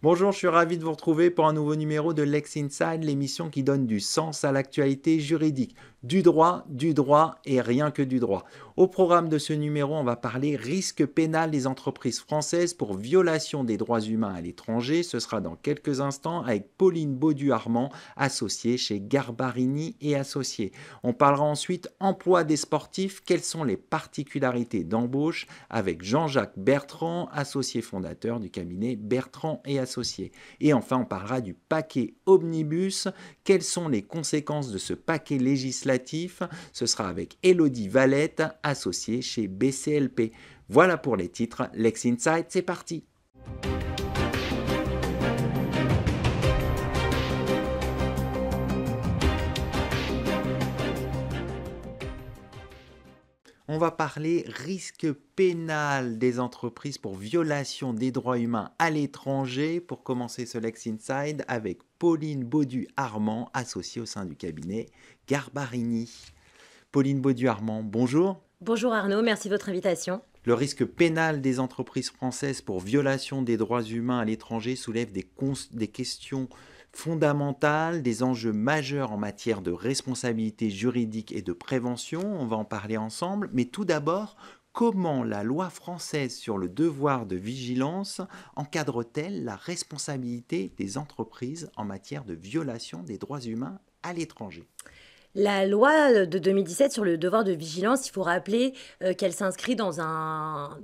Bonjour, je suis ravi de vous retrouver pour un nouveau numéro de Lex Inside, l'émission qui donne du sens à l'actualité juridique. Du droit et rien que du droit. Au programme de ce numéro, on va parler risque pénal des entreprises françaises pour violation des droits humains à l'étranger. Ce sera dans quelques instants avec Pauline Baudu-Armand, associée chez Garbarini et Associés. On parlera ensuite emploi des sportifs, quelles sont les particularités d'embauche avec Jean-Jacques Bertrand, associé fondateur du cabinet Bertrand et Associés. Et enfin, on parlera du paquet Omnibus. Quelles sont les conséquences de ce paquet législatif? Ce sera avec Élodie Valette, associée chez BCLP. Voilà pour les titres. Lex Inside, c'est parti. On va parler risque pénal des entreprises pour violation des droits humains à l'étranger. Pour commencer ce Lex Inside avec Pauline Baudu-Armand, associée au sein du cabinet Garbarini. Pauline Baudu-Armand, bonjour. Bonjour Arnaud, merci de votre invitation. Le risque pénal des entreprises françaises pour violation des droits humains à l'étranger soulève des questions fondamentales, des enjeux majeurs en matière de responsabilité juridique et de prévention. On va en parler ensemble. Mais tout d'abord, comment la loi française sur le devoir de vigilance encadre-t-elle la responsabilité des entreprises en matière de violation des droits humains à l'étranger ? La loi de 2017 sur le devoir de vigilance, il faut rappeler qu'elle s'inscrit dans un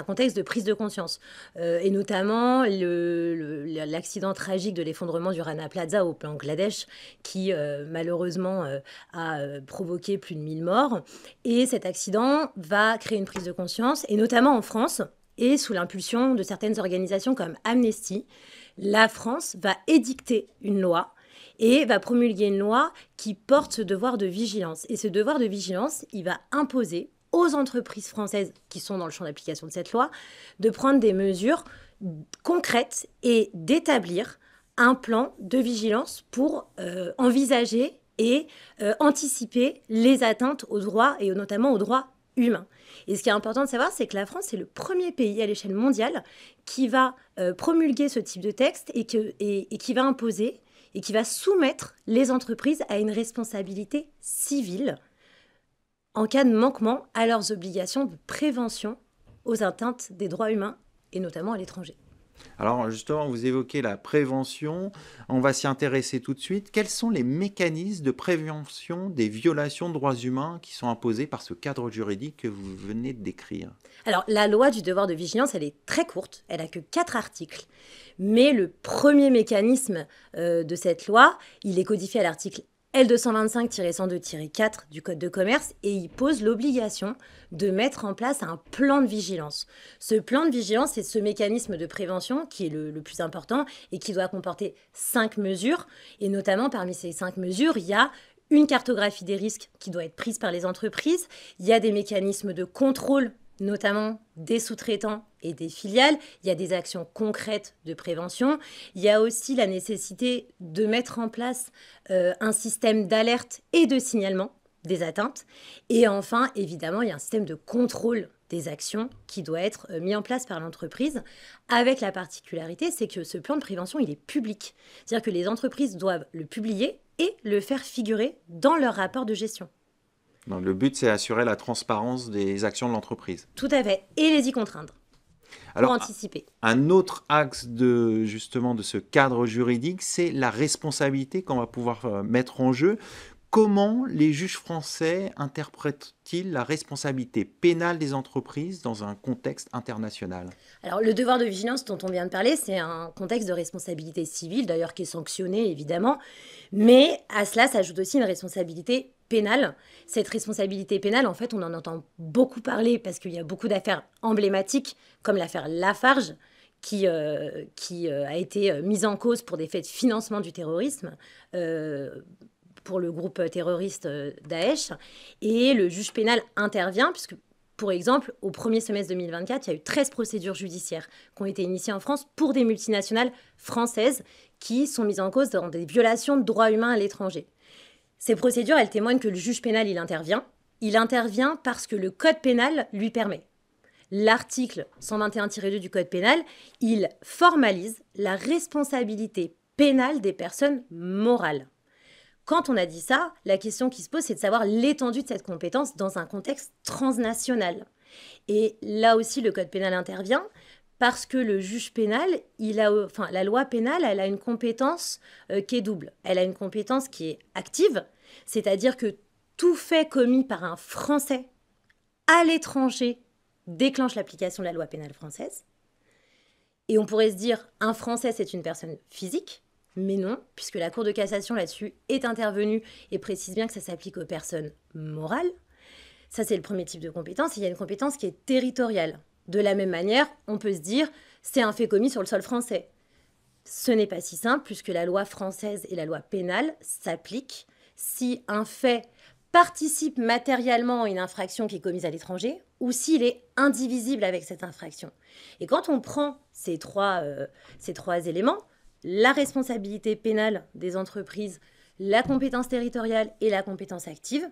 contexte de prise de conscience. Et notamment l'accident tragique de l'effondrement du Rana Plaza au Bangladesh qui malheureusement a provoqué plus de 1000 morts. Et cet accident va créer une prise de conscience, et notamment en France, et sous l'impulsion de certaines organisations comme Amnesty, la France va édicter une loi et va promulguer une loi qui porte ce devoir de vigilance. Et ce devoir de vigilance, il va imposer aux entreprises françaises qui sont dans le champ d'application de cette loi de prendre des mesures concrètes et d'établir un plan de vigilance pour envisager et anticiper les atteintes aux droits et notamment aux droits humains. Et ce qui est important de savoir, c'est que la France est le premier pays à l'échelle mondiale qui va promulguer ce type de texte et qui va imposer et qui va soumettre les entreprises à une responsabilité civile en cas de manquement à leurs obligations de prévention aux atteintes des droits humains, et notamment à l'étranger. Alors justement, vous évoquez la prévention, on va s'y intéresser tout de suite. Quels sont les mécanismes de prévention des violations de droits humains qui sont imposés par ce cadre juridique que vous venez de décrire? Alors, la loi du devoir de vigilance, elle est très courte, elle n'a que 4 articles. Mais le premier mécanisme de cette loi, il est codifié à l'article L225-102-4 du Code de commerce et il pose l'obligation de mettre en place un plan de vigilance. Ce plan de vigilance, c'est ce mécanisme de prévention qui est le plus important et qui doit comporter 5 mesures. Et notamment, parmi ces 5 mesures, il y a une cartographie des risques qui doit être prise par les entreprises. Il y a des mécanismes de contrôle, notamment des sous-traitants et des filiales. Il y a des actions concrètes de prévention. Il y a aussi la nécessité de mettre en place un système d'alerte et de signalement des atteintes. Et enfin, évidemment, il y a un système de contrôle des actions qui doit être mis en place par l'entreprise, avec la particularité, c'est que ce plan de prévention, il est public. C'est-à-dire que les entreprises doivent le publier et le faire figurer dans leur rapport de gestion. Donc, le but, c'est d'assurer la transparence des actions de l'entreprise. Tout à fait. Et les y contraindre. Pour anticiper. Un autre axe de ce cadre juridique, c'est la responsabilité qu'on va pouvoir mettre en jeu. Comment les juges français interprètent-ils la responsabilité pénale des entreprises dans un contexte international? Alors, le devoir de vigilance dont on vient de parler, c'est un contexte de responsabilité civile, d'ailleurs qui est sanctionné, évidemment. Mais à cela s'ajoute aussi une responsabilité pénale. Cette responsabilité pénale, en fait, on en entend beaucoup parler parce qu'il y a beaucoup d'affaires emblématiques, comme l'affaire Lafarge, qui a été mise en cause pour des faits de financement du terrorisme, pour le groupe terroriste Daesh. Et le juge pénal intervient, puisque, pour exemple, au premier semestre 2024, il y a eu 13 procédures judiciaires qui ont été initiées en France pour des multinationales françaises qui sont mises en cause dans des violations de droits humains à l'étranger. Ces procédures, elles témoignent que le juge pénal, il intervient. Il intervient parce que le code pénal lui permet. L'article 121-2 du Code pénal, il formalise la responsabilité pénale des personnes morales. Quand on a dit ça, la question qui se pose, c'est de savoir l'étendue de cette compétence dans un contexte transnational. Et là aussi, le Code pénal intervient parce que le juge pénal, la loi pénale, elle a une compétence qui est double. Elle a une compétence qui est active, c'est-à-dire que tout fait commis par un Français à l'étranger déclenche l'application de la loi pénale française. Et on pourrait se dire, un Français, c'est une personne physique, mais non, puisque la Cour de cassation là-dessus est intervenue et précise bien que ça s'applique aux personnes morales. Ça, c'est le premier type de compétence. Il y a une compétence qui est territoriale. De la même manière, on peut se dire, c'est un fait commis sur le sol français. Ce n'est pas si simple, puisque la loi française et la loi pénale s'appliquent si un fait participe matériellement à une infraction qui est commise à l'étranger ou s'il est indivisible avec cette infraction. Et quand on prend ces trois éléments, la responsabilité pénale des entreprises, la compétence territoriale et la compétence active,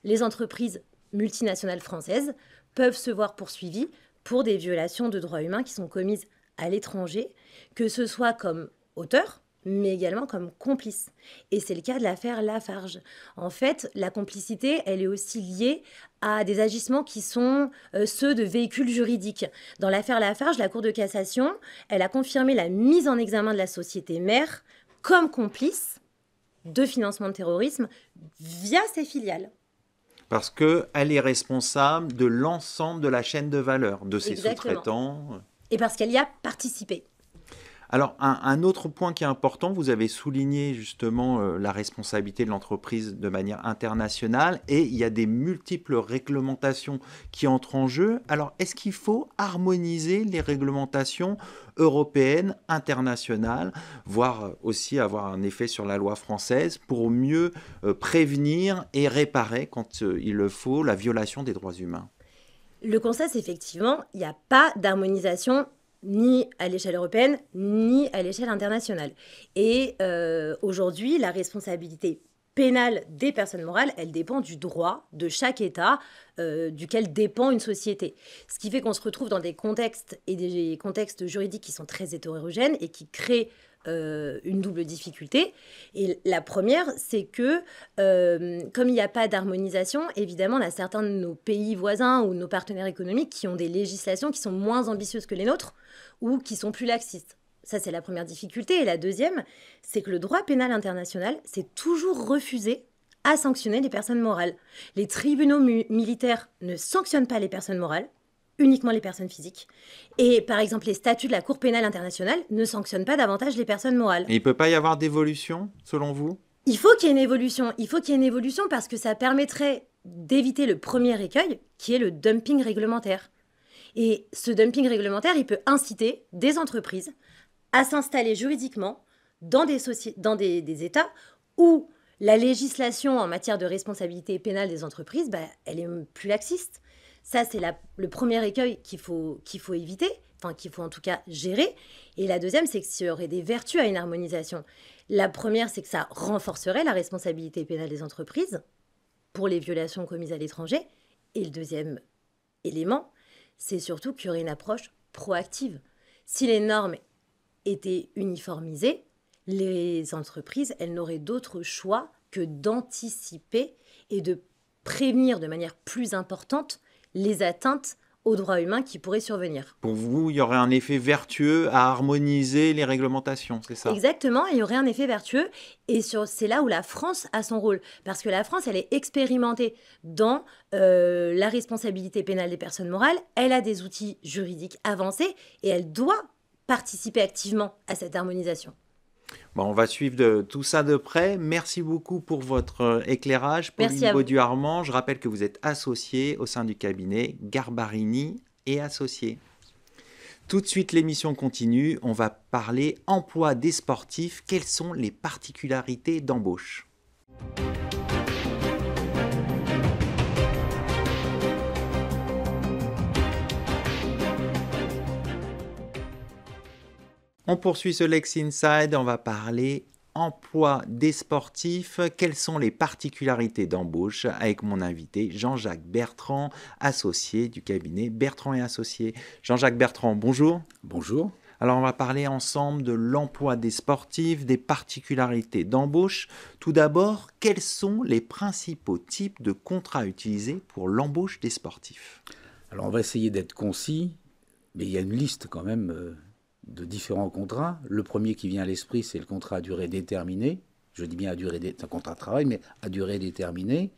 les entreprises multinationales françaises peuvent se voir poursuivies pour des violations de droits humains qui sont commises à l'étranger, que ce soit comme auteur, mais également comme complice. Et c'est le cas de l'affaire Lafarge. En fait, la complicité, elle est aussi liée à des agissements qui sont ceux de véhicules juridiques. Dans l'affaire Lafarge, la Cour de cassation, elle a confirmé la mise en examen de la société mère comme complice de financement de terrorisme via ses filiales. Parce qu'elle est responsable de l'ensemble de la chaîne de valeur, de ses Exactement. sous-traitants. Et parce qu'elle y a participé. Alors, un autre point qui est important, vous avez souligné justement la responsabilité de l'entreprise de manière internationale et il y a des multiples réglementations qui entrent en jeu. Alors, est-ce qu'il faut harmoniser les réglementations européennes, internationales, voire aussi avoir un effet sur la loi française pour mieux prévenir et réparer, quand il le faut, la violation des droits humains? Le constat, c'est effectivement, il n'y a pas d'harmonisation ni à l'échelle européenne, ni à l'échelle internationale. Et aujourd'hui, la responsabilité pénale des personnes morales, elle dépend du droit de chaque État duquel dépend une société. Ce qui fait qu'on se retrouve dans des contextes et des contextes juridiques qui sont très hétérogènes et qui créent une double difficulté. Et la première, c'est que comme il n'y a pas d'harmonisation, évidemment, on a certains de nos pays voisins ou nos partenaires économiques qui ont des législations qui sont moins ambitieuses que les nôtres ou qui sont plus laxistes. Ça, c'est la première difficulté. Et la deuxième, c'est que le droit pénal international s'est toujours refusé à sanctionner les personnes morales. Les tribunaux militaires ne sanctionnent pas les personnes morales, uniquement les personnes physiques. Et par exemple, les statuts de la Cour pénale internationale ne sanctionnent pas davantage les personnes morales. Et il ne peut pas y avoir d'évolution, selon vous? Il faut qu'il y ait une évolution. Il faut qu'il y ait une évolution parce que ça permettrait d'éviter le premier écueil, qui est le dumping réglementaire. Et ce dumping réglementaire, il peut inciter des entreprises à s'installer juridiquement dans des États où la législation en matière de responsabilité pénale des entreprises, elle est plus laxiste. Ça, c'est le premier écueil qu'il faut éviter, enfin qu'il faut en tout cas gérer. Et la deuxième, c'est qu'il y aurait des vertus à une harmonisation. La première, c'est que ça renforcerait la responsabilité pénale des entreprises pour les violations commises à l'étranger. Et le deuxième élément, c'est surtout qu'il y aurait une approche proactive. Si les normes étaient uniformisées, les entreprises, elles n'auraient d'autre choix que d'anticiper et de prévenir de manière plus importante les atteintes aux droits humains qui pourraient survenir. Pour vous, il y aurait un effet vertueux à harmoniser les réglementations, c'est ça? Exactement, il y aurait un effet vertueux et c'est là où la France a son rôle. Parce que la France, elle est expérimentée dans la responsabilité pénale des personnes morales, elle a des outils juridiques avancés et elle doit participer activement à cette harmonisation. Bon, on va suivre tout ça de près. Merci beaucoup pour votre éclairage, Merci Pauline à vous. Baudu-Armand. Je rappelle que vous êtes associée au sein du cabinet Garbarini et Associés. Tout de suite, l'émission continue. On va parler emploi des sportifs. Quelles sont les particularités d'embauche? On poursuit ce Lex Inside, on va parler emploi des sportifs. Quelles sont les particularités d'embauche avec mon invité Jean-Jacques Bertrand, associé du cabinet Bertrand et Associés. Jean-Jacques Bertrand, bonjour. Bonjour. Alors on va parler ensemble de l'emploi des sportifs, des particularités d'embauche. Tout d'abord, quels sont les principaux types de contrats utilisés pour l'embauche des sportifs? Alors on va essayer d'être concis, mais il y a une liste quand même de différents contrats. Le premier qui vient à l'esprit, c'est le contrat à durée déterminée. Je dis bien c'est un contrat de travail, mais à durée déterminée.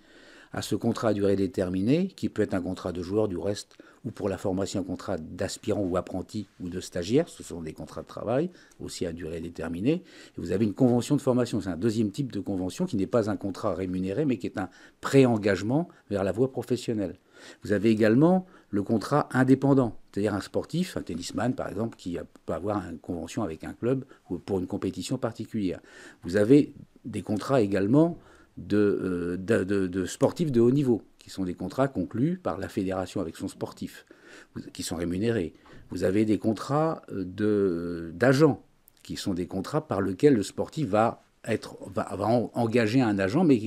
À ce contrat à durée déterminée, qui peut être un contrat de joueur du reste, ou pour la formation un contrat d'aspirant ou apprenti ou de stagiaire, ce sont des contrats de travail, aussi à durée déterminée. Et vous avez une convention de formation, c'est un deuxième type de convention qui n'est pas un contrat rémunéré, mais qui est un pré-engagement vers la voie professionnelle. Vous avez également le contrat indépendant, c'est-à-dire un sportif, un tennisman par exemple, qui peut avoir une convention avec un club ou pour une compétition particulière. Vous avez des contrats également de sportifs de haut niveau, qui sont des contrats conclus par la fédération avec son sportif, qui sont rémunérés. Vous avez des contrats d'agents, qui sont des contrats par lesquels le sportif va engager un agent, mais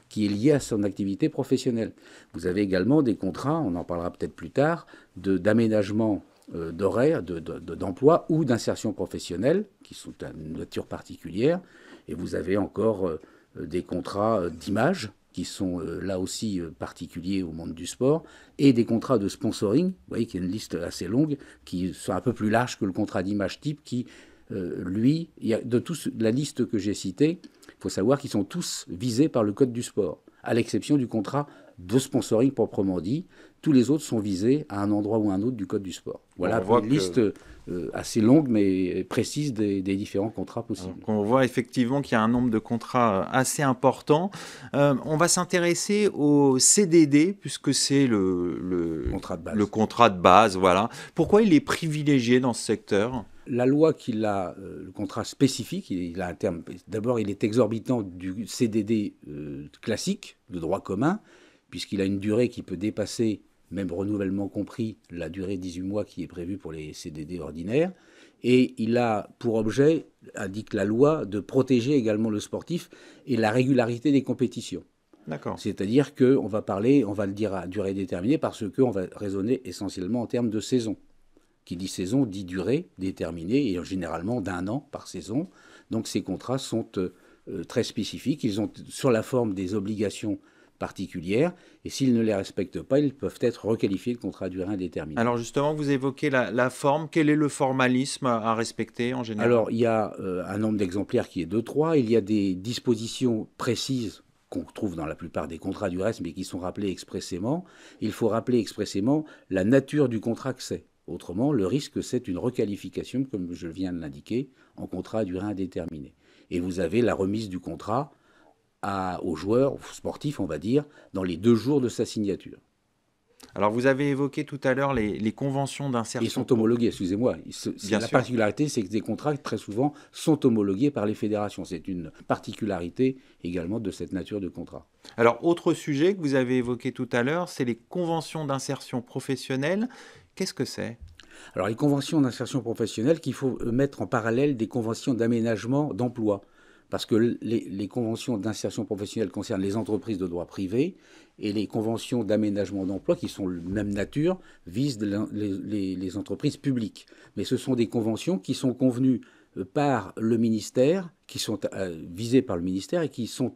qui est lié à son activité professionnelle. Vous avez également des contrats, on en parlera peut-être plus tard, d'aménagement d'horaire, d'emploi ou d'insertion professionnelle, qui sont d'une nature particulière. Et vous avez encore des contrats d'image, qui sont là aussi particuliers au monde du sport, et des contrats de sponsoring, vous voyez qu'il y a une liste assez longue, qui sont un peu plus large que le contrat d'image type, qui, lui, de toute la liste que j'ai citée, il faut savoir qu'ils sont tous visés par le Code du sport, à l'exception du contrat de sponsoring proprement dit. Tous les autres sont visés à un endroit ou à un autre du Code du sport. Voilà une liste assez longue mais précise des différents contrats possibles. Donc on voit effectivement qu'il y a un nombre de contrats assez important. On va s'intéresser au CDD puisque c'est le contrat de base. Voilà. Pourquoi il est privilégié dans ce secteur ? La loi qu'il a, le contrat spécifique, il a un terme. D'abord, il est exorbitant du CDD classique, de droit commun, puisqu'il a une durée qui peut dépasser, même renouvellement compris, la durée de 18 mois qui est prévue pour les CDD ordinaires. Et il a pour objet, indique la loi, de protéger également le sportif et la régularité des compétitions. D'accord. C'est-à-dire qu'on va le dire à durée déterminée, parce qu'on va raisonner essentiellement en termes de saison. Qui dit saison dit durée déterminée, et généralement d'un an par saison. Donc ces contrats sont très spécifiques. Ils ont sur la forme des obligations particulières, et s'ils ne les respectent pas, ils peuvent être requalifiés de contrat à durée indéterminée. Alors justement, vous évoquez la forme. Quel est le formalisme à respecter en général ? Alors il y a un nombre d'exemplaires qui est de 3. Il y a des dispositions précises qu'on trouve dans la plupart des contrats du reste, mais qui sont rappelées expressément. Il faut rappeler expressément la nature du contrat que c'est. Autrement, le risque, c'est une requalification, comme je viens de l'indiquer, en contrat à durée indéterminée. Et vous avez la remise du contrat aux joueurs, aux sportifs, on va dire, dans les 2 jours de sa signature. Alors, vous avez évoqué tout à l'heure les conventions d'insertion. Ils sont homologués, excusez-moi. La particularité, c'est que des contrats, très souvent, sont homologués par les fédérations. C'est une particularité également de cette nature de contrat. Alors, autre sujet que vous avez évoqué tout à l'heure, c'est les conventions d'insertion professionnelle. Qu'est-ce que c'est ? Alors, les conventions d'insertion professionnelle qu'il faut mettre en parallèle des conventions d'aménagement d'emploi. Parce que les conventions d'insertion professionnelle concernent les entreprises de droit privé, et les conventions d'aménagement d'emploi, qui sont de même nature, visent les entreprises publiques. Mais ce sont des conventions qui sont convenues par le ministère, qui sont visées par le ministère et qui sont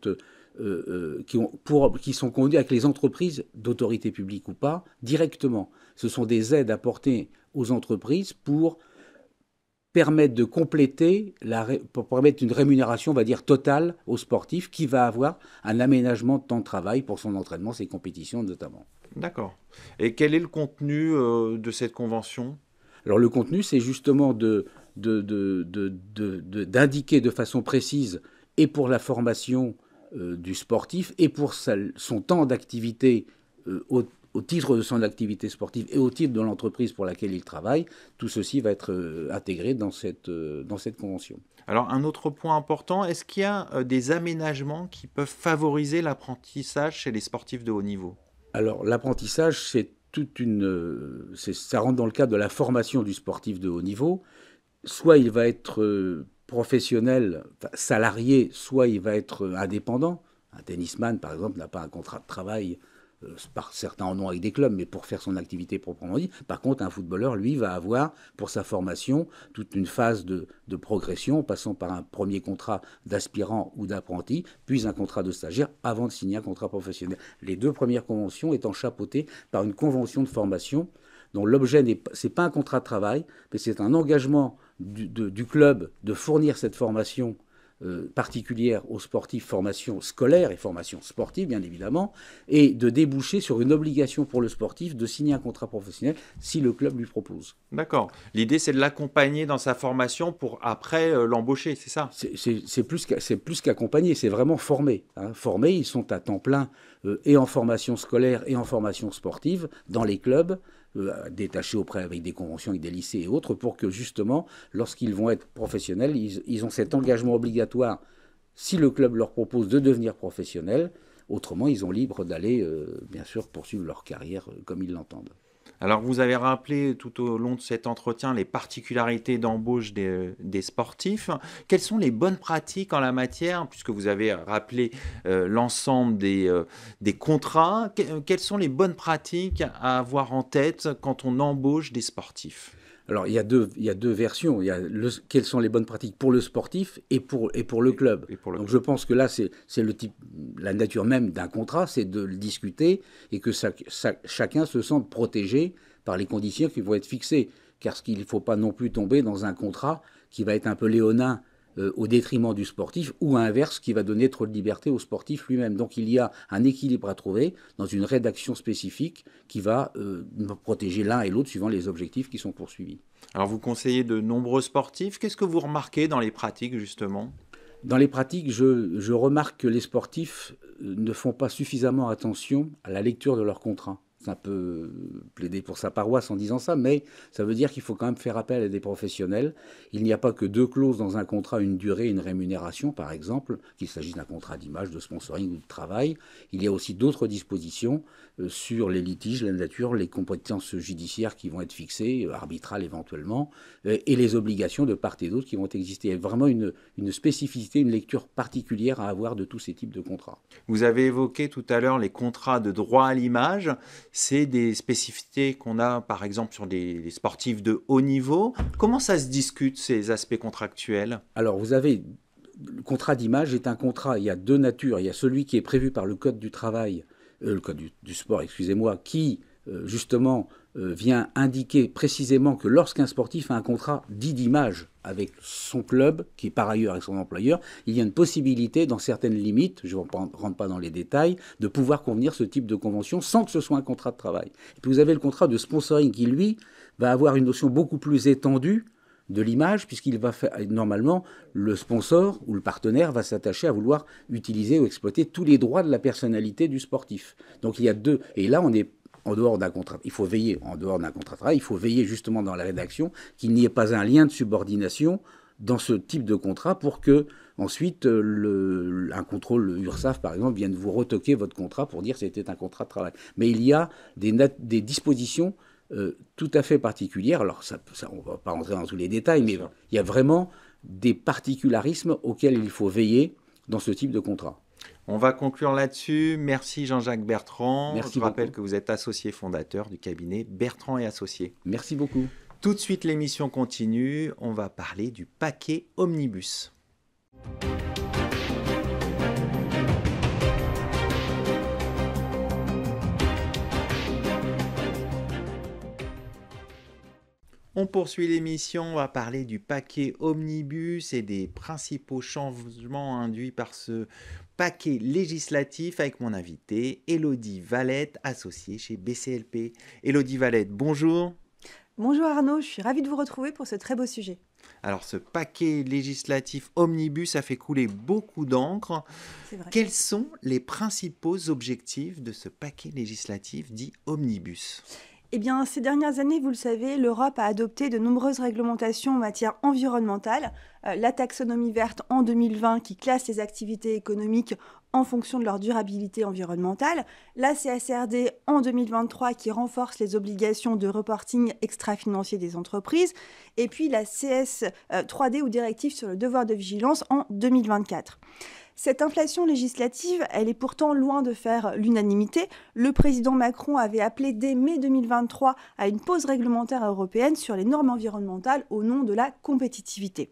convenues avec les entreprises d'autorité publique ou pas, directement. Ce sont des aides apportées aux entreprises pour permettre de compléter, pour permettre une rémunération, on va dire, totale au sportif, qui va avoir un aménagement de temps de travail pour son entraînement, ses compétitions notamment. D'accord. Et quel est le contenu de cette convention ? Alors le contenu, c'est justement d'indiquer de façon précise, et pour la formation du sportif, et pour son temps d'activité au titre de son activité sportive et au titre de l'entreprise pour laquelle il travaille, tout ceci va être intégré dans cette convention. Alors, un autre point important, est-ce qu'il y a des aménagements qui peuvent favoriser l'apprentissage chez les sportifs de haut niveau ? Alors, l'apprentissage, ça rentre dans le cadre de la formation du sportif de haut niveau. Soit il va être professionnel, enfin, salarié, soit il va être indépendant. Un tennisman, par exemple, n'a pas un contrat de travail. Certains en ont avec des clubs, mais pour faire son activité proprement dit. Par contre, un footballeur, lui, va avoir pour sa formation toute une phase de progression, passant par un premier contrat d'aspirant ou d'apprenti, puis un contrat de stagiaire, avant de signer un contrat professionnel. Les 2 premières conventions étant chapeautées par une convention de formation dont l'objet c'est pas un contrat de travail, mais c'est un engagement du club de fournir cette formation particulière aux sportifs, formation scolaire et formation sportive bien évidemment, et de déboucher sur une obligation pour le sportif de signer un contrat professionnel si le club lui propose. D'accord. L'idée, c'est de l'accompagner dans sa formation pour après l'embaucher, c'est ça? C'est plus qu'accompagner, c'est vraiment former. Hein. Former, ils sont à temps plein et en formation scolaire et en formation sportive dans les clubs, détachés auprès avec des conventions avec des lycées et autres, pour que justement, lorsqu'ils vont être professionnels, ils ont cet engagement obligatoire, si le club leur propose de devenir professionnels, autrement ils ont libre d'aller, bien sûr, poursuivre leur carrière comme ils l'entendent. Alors, vous avez rappelé tout au long de cet entretien les particularités d'embauche des sportifs. Quelles sont les bonnes pratiques en la matière, puisque vous avez rappelé l'ensemble des contrats? Quelles sont les bonnes pratiques à avoir en tête quand on embauche des sportifs? Alors, il y a deux versions. Il y a quelles sont les bonnes pratiques pour le sportif et pour le club. Donc, je pense que là, c'est la nature même d'un contrat, c'est de le discuter et que chacun se sente protégé par les conditions qui vont être fixées. Car il ne faut pas non plus tomber dans un contrat qui va être un peu léonin au détriment du sportif, ou à l'inverse, qui va donner trop de liberté au sportif lui-même. Donc il y a un équilibre à trouver dans une rédaction spécifique qui va protéger l'un et l'autre suivant les objectifs qui sont poursuivis. Alors vous conseillez de nombreux sportifs. Qu'est-ce que vous remarquez dans les pratiques, justement ? Dans les pratiques, je remarque que les sportifs ne font pas suffisamment attention à la lecture de leur contrat. C'est un peu plaider pour sa paroisse en disant ça, mais ça veut dire qu'il faut quand même faire appel à des professionnels. Il n'y a pas que 2 clauses dans un contrat, une durée, une rémunération, par exemple, qu'il s'agisse d'un contrat d'image, de sponsoring ou de travail. Il y a aussi d'autres dispositions sur les litiges, la nature, les compétences judiciaires qui vont être fixées, arbitrales éventuellement, et les obligations de part et d'autre qui vont exister. Il y a vraiment une spécificité, une lecture particulière à avoir de tous ces types de contrats. Vous avez évoqué tout à l'heure les contrats de droit à l'image. C'est des spécificités qu'on a, par exemple, sur des sportifs de haut niveau. Comment ça se discute, ces aspects contractuels ? Alors, vous avez... Le contrat d'image est un contrat, il y a 2 natures. Il y a celui qui est prévu par le Code du travail, le Code du sport, excusez-moi, qui, justement, vient indiquer précisément que lorsqu'un sportif a un contrat dit d'image avec son club, qui est par ailleurs avec son employeur, il y a une possibilité, dans certaines limites, je ne rentre pas dans les détails, de pouvoir convenir ce type de convention sans que ce soit un contrat de travail. Et puis vous avez le contrat de sponsoring qui, lui, va avoir une notion beaucoup plus étendue de l'image, puisqu'il va faire, normalement, le sponsor ou le partenaire va s'attacher à vouloir utiliser ou exploiter tous les droits de la personnalité du sportif. Donc il y a 2, et là on est en dehors d'un contrat, il faut veiller, en dehors d'un contrat de travail, il faut veiller justement dans la rédaction qu'il n'y ait pas un lien de subordination dans ce type de contrat pour que ensuite un contrôle URSSAF par exemple vienne vous retoquer votre contrat pour dire que c'était un contrat de travail. Mais il y a des dispositions tout à fait particulières. Alors on ne va pas rentrer dans tous les détails, mais il y a vraiment des particularismes auxquels il faut veiller dans ce type de contrat. On va conclure là-dessus. Merci Jean-Jacques Bertrand. Merci Je rappelle beaucoup. que vous êtes associé fondateur du cabinet Bertrand et Associés. Merci beaucoup. Tout de suite, l'émission continue. On va parler du paquet Omnibus. On poursuit l'émission, on va parler du paquet Omnibus et des principaux changements induits par ce paquet législatif avec mon invitée Élodie Valette, associée chez BCLP. Élodie Valette, bonjour. Bonjour Arnaud, je suis ravie de vous retrouver pour ce très beau sujet. Alors ce paquet législatif Omnibus a fait couler beaucoup d'encre. C'est vrai. Quels sont les principaux objectifs de ce paquet législatif dit Omnibus ? Eh bien, ces dernières années, vous le savez, l'Europe a adopté de nombreuses réglementations en matière environnementale. La taxonomie verte en 2020 qui classe les activités économiques en fonction de leur durabilité environnementale. La CSRD en 2023 qui renforce les obligations de reporting extra-financier des entreprises. Et puis la CS 3D ou directive sur le devoir de vigilance en 2024. Cette inflation législative, elle est pourtant loin de faire l'unanimité. Le président Macron avait appelé dès mai 2023 à une pause réglementaire européenne sur les normes environnementales au nom de la compétitivité.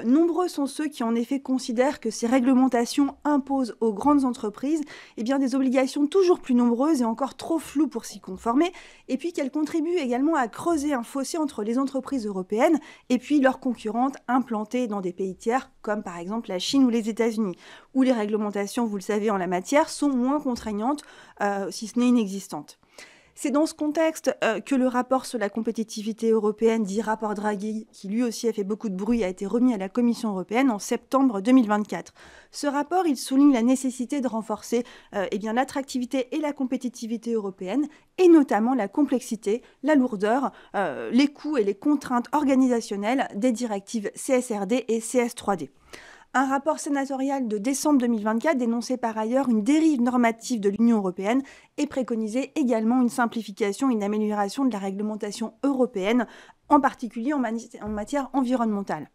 Nombreux sont ceux qui en effet considèrent que ces réglementations imposent aux grandes entreprises des obligations toujours plus nombreuses et encore trop floues pour s'y conformer, et puis qu'elles contribuent également à creuser un fossé entre les entreprises européennes et puis leurs concurrentes implantées dans des pays tiers, comme par exemple la Chine ou les États-Unis, où les réglementations, vous le savez, en la matière sont moins contraignantes, si ce n'est inexistantes. C'est dans ce contexte que le rapport sur la compétitivité européenne, dit rapport Draghi, qui lui aussi a fait beaucoup de bruit, a été remis à la Commission européenne en septembre 2024. Ce rapport, il souligne la nécessité de renforcer l'attractivité et la compétitivité européenne, et notamment la complexité, la lourdeur, les coûts et les contraintes organisationnelles des directives CSRD et CS3D. Un rapport sénatorial de décembre 2024 dénonçait par ailleurs une dérive normative de l'Union européenne et préconisait également une simplification et une amélioration de la réglementation européenne, en particulier en matière environnementale.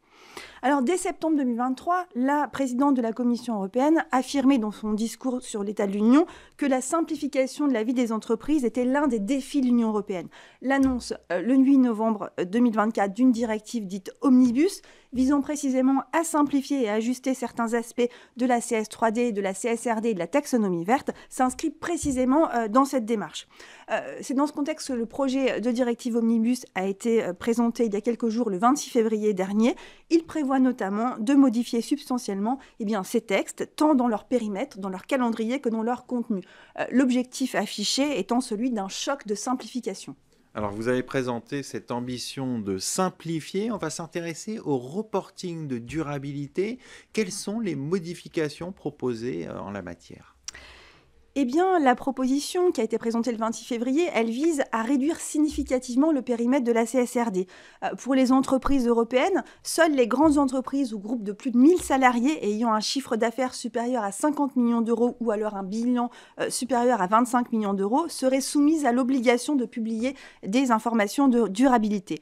Alors, dès septembre 2023, la présidente de la Commission européenne affirmait dans son discours sur l'état de l'Union que la simplification de la vie des entreprises était l'un des défis de l'Union européenne. L'annonce le 8 novembre 2024 d'une directive dite Omnibus visant précisément à simplifier et à ajuster certains aspects de la CS3D, de la CSRD et de la taxonomie verte s'inscrit précisément dans cette démarche. C'est dans ce contexte que le projet de directive Omnibus a été présenté il y a quelques jours, le 26 février dernier. Il prévoit notamment de modifier substantiellement ces textes, tant dans leur périmètre, dans leur calendrier que dans leur contenu. L'objectif affiché étant celui d'un choc de simplification. Alors, vous avez présenté cette ambition de simplifier. On va s'intéresser au reporting de durabilité. Quelles sont les modifications proposées en la matière ? Eh bien, la proposition qui a été présentée le 26 février, elle vise à réduire significativement le périmètre de la CSRD. Pour les entreprises européennes, seules les grandes entreprises ou groupes de plus de 1000 salariés ayant un chiffre d'affaires supérieur à 50 millions d'euros ou alors un bilan supérieur à 25 millions d'euros seraient soumises à l'obligation de publier des informations de durabilité.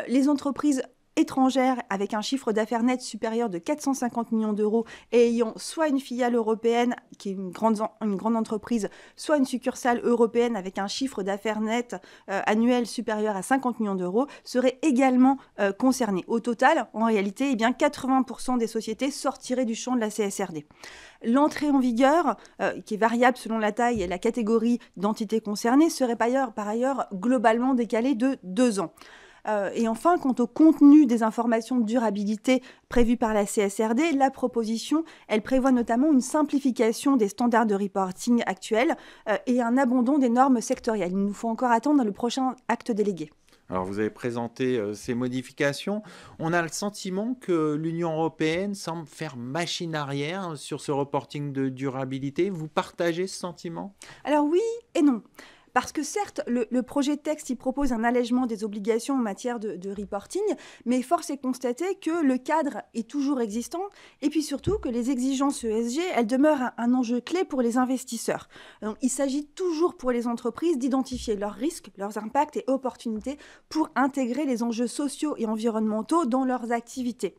Les entreprises étrangères avec un chiffre d'affaires net supérieur de 450 millions d'euros et ayant soit une filiale européenne qui est une grande entreprise, soit une succursale européenne avec un chiffre d'affaires net annuel supérieur à 50 millions d'euros seraient également concernées. Au total, en réalité, 80% des sociétés sortiraient du champ de la CSRD. L'entrée en vigueur, qui est variable selon la taille et la catégorie d'entités concernées, serait par ailleurs globalement décalée de 2 ans. Et enfin, quant au contenu des informations de durabilité prévues par la CSRD, la proposition, elle prévoit notamment une simplification des standards de reporting actuels et un abandon des normes sectorielles. Il nous faut encore attendre le prochain acte délégué. Alors, vous avez présenté ces modifications. On a le sentiment que l'Union européenne semble faire machine arrière sur ce reporting de durabilité. Vous partagez ce sentiment ? Alors oui et non. Parce que certes, le projet de texte, il propose un allègement des obligations en matière de reporting, mais force est de constater que le cadre est toujours existant, et puis surtout que les exigences ESG, elles demeurent un enjeu clé pour les investisseurs. Donc, il s'agit toujours pour les entreprises d'identifier leurs risques, leurs impacts et opportunités pour intégrer les enjeux sociaux et environnementaux dans leurs activités.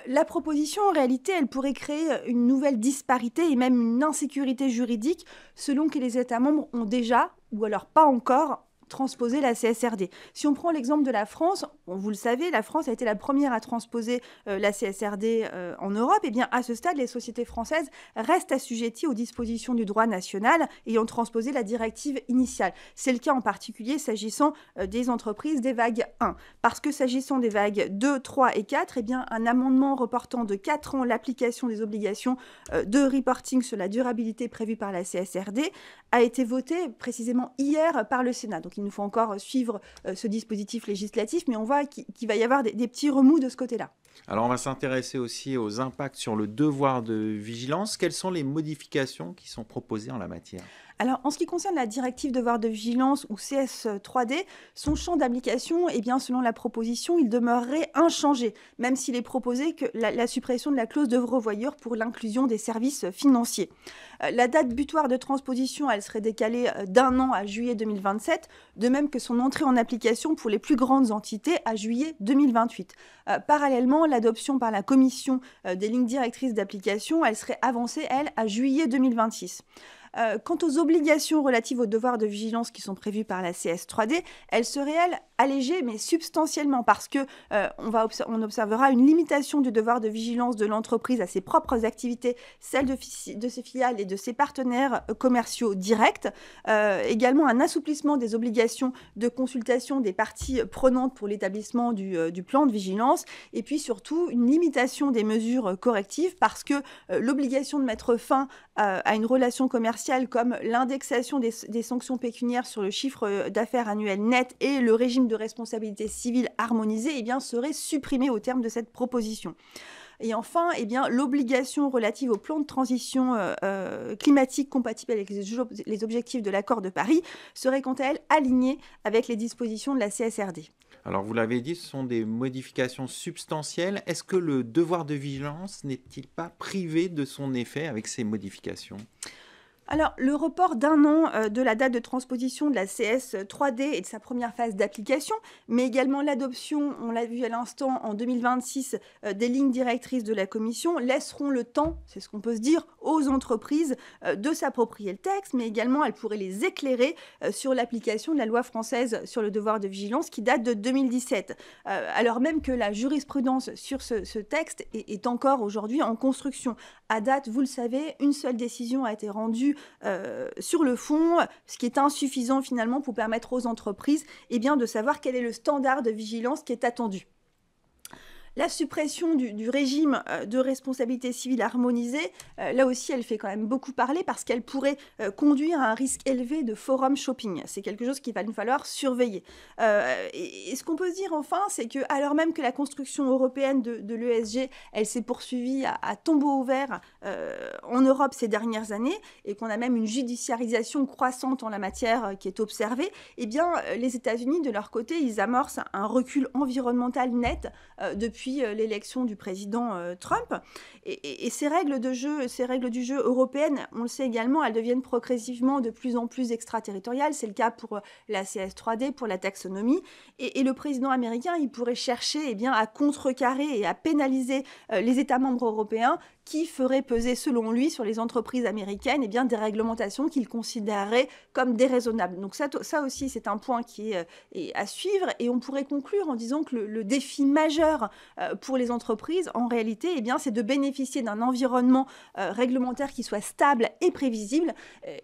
La proposition, en réalité, elle pourrait créer une nouvelle disparité et même une insécurité juridique selon que les États membres ont déjà, ou alors pas encore, transposer la CSRD. Si on prend l'exemple de la France, vous le savez, la France a été la première à transposer la CSRD en Europe. Et bien, à ce stade, les sociétés françaises restent assujetties aux dispositions du droit national ayant transposé la directive initiale. C'est le cas en particulier s'agissant des entreprises des vagues 1. Parce que s'agissant des vagues 2, 3 et 4, eh bien, un amendement reportant de 4 ans l'application des obligations de reporting sur la durabilité prévue par la CSRD a été voté précisément hier par le Sénat. Donc, il nous faut encore suivre ce dispositif législatif, mais on voit qu'il va y avoir des petits remous de ce côté-là. Alors, on va s'intéresser aussi aux impacts sur le devoir de vigilance. Quelles sont les modifications qui sont proposées en la matière ? Alors, en ce qui concerne la directive devoir de vigilance ou CS3D, son champ d'application, eh bien, selon la proposition, il demeurerait inchangé, même s'il est proposé que la suppression de la clause de revoyure pour l'inclusion des services financiers. La date butoir de transposition, elle serait décalée d'1 an à juillet 2027, de même que son entrée en application pour les plus grandes entités à juillet 2028. Parallèlement, l'adoption par la Commission des lignes directrices d'application, elle serait avancée, elle, à juillet 2026. Quant aux obligations relatives aux devoirs de vigilance qui sont prévues par la CS3D, elles seraient, elles, allégées, mais substantiellement, parce que on observera une limitation du devoir de vigilance de l'entreprise à ses propres activités, celles de ses filiales et de ses partenaires commerciaux directs. Également, un assouplissement des obligations de consultation des parties prenantes pour l'établissement du plan de vigilance, et puis surtout une limitation des mesures correctives, parce que l'obligation de mettre fin à une relation commerciale comme l'indexation des sanctions pécuniaires sur le chiffre d'affaires annuel net et le régime de responsabilité civile harmonisé, eh bien, serait supprimée au terme de cette proposition. Et enfin, eh bien, l'obligation relative au plan de transition climatique compatible avec les objectifs de l'accord de Paris serait quant à elle alignée avec les dispositions de la CSRD. Alors, vous l'avez dit, ce sont des modifications substantielles. Est-ce que le devoir de vigilance n'est-il pas privé de son effet avec ces modifications ? Alors, le report d'1 an de la date de transposition de la CS3D et de sa première phase d'application, mais également l'adoption, on l'a vu à l'instant, en 2026, des lignes directrices de la Commission, laisseront le temps, c'est ce qu'on peut se dire, aux entreprises de s'approprier le texte, mais également elles pourraient les éclairer sur l'application de la loi française sur le devoir de vigilance qui date de 2017. Alors même que la jurisprudence sur ce texte est encore aujourd'hui en construction. À date, vous le savez, une seule décision a été rendue sur le fond, ce qui est insuffisant finalement pour permettre aux entreprises de savoir quel est le standard de vigilance qui est attendu. La suppression du régime de responsabilité civile harmonisée, là aussi, elle fait quand même beaucoup parler parce qu'elle pourrait conduire à un risque élevé de forum shopping. C'est quelque chose qu'il va nous falloir surveiller. Et ce qu'on peut se dire enfin, c'est que alors même que la construction européenne de l'ESG, elle s'est poursuivie à tombeau ouvert en Europe ces dernières années et qu'on a même une judiciarisation croissante en la matière qui est observée, eh bien, les États-Unis, de leur côté, ils amorcent un recul environnemental net depuis l'élection du président Trump. Et ces règles du jeu européennes, on le sait également, elles deviennent progressivement de plus en plus extraterritoriales. C'est le cas pour la CS3D, pour la taxonomie. Et le président américain, il pourrait chercher à contrecarrer et à pénaliser les États membres européens qui feraient peser, selon lui, sur les entreprises américaines des réglementations qu'il considérerait comme déraisonnables. Donc ça aussi, c'est un point qui est à suivre. Et on pourrait conclure en disant que le défi majeur pour les entreprises, en réalité, c'est de bénéficier d'un environnement réglementaire qui soit stable et prévisible.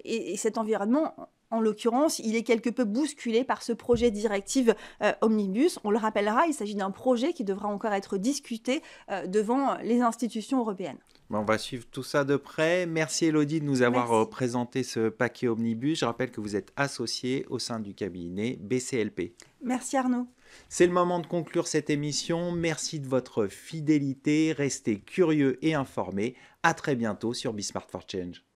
Et cet environnement, en l'occurrence, il est quelque peu bousculé par ce projet de directive Omnibus. On le rappellera, il s'agit d'un projet qui devra encore être discuté devant les institutions européennes. On va suivre tout ça de près. Merci Élodie de nous avoir présenté ce paquet Omnibus. Je rappelle que vous êtes associée au sein du cabinet BCLP. Merci Arnaud. C'est le moment de conclure cette émission. Merci de votre fidélité. Restez curieux et informés. À très bientôt sur Be Smart for Change.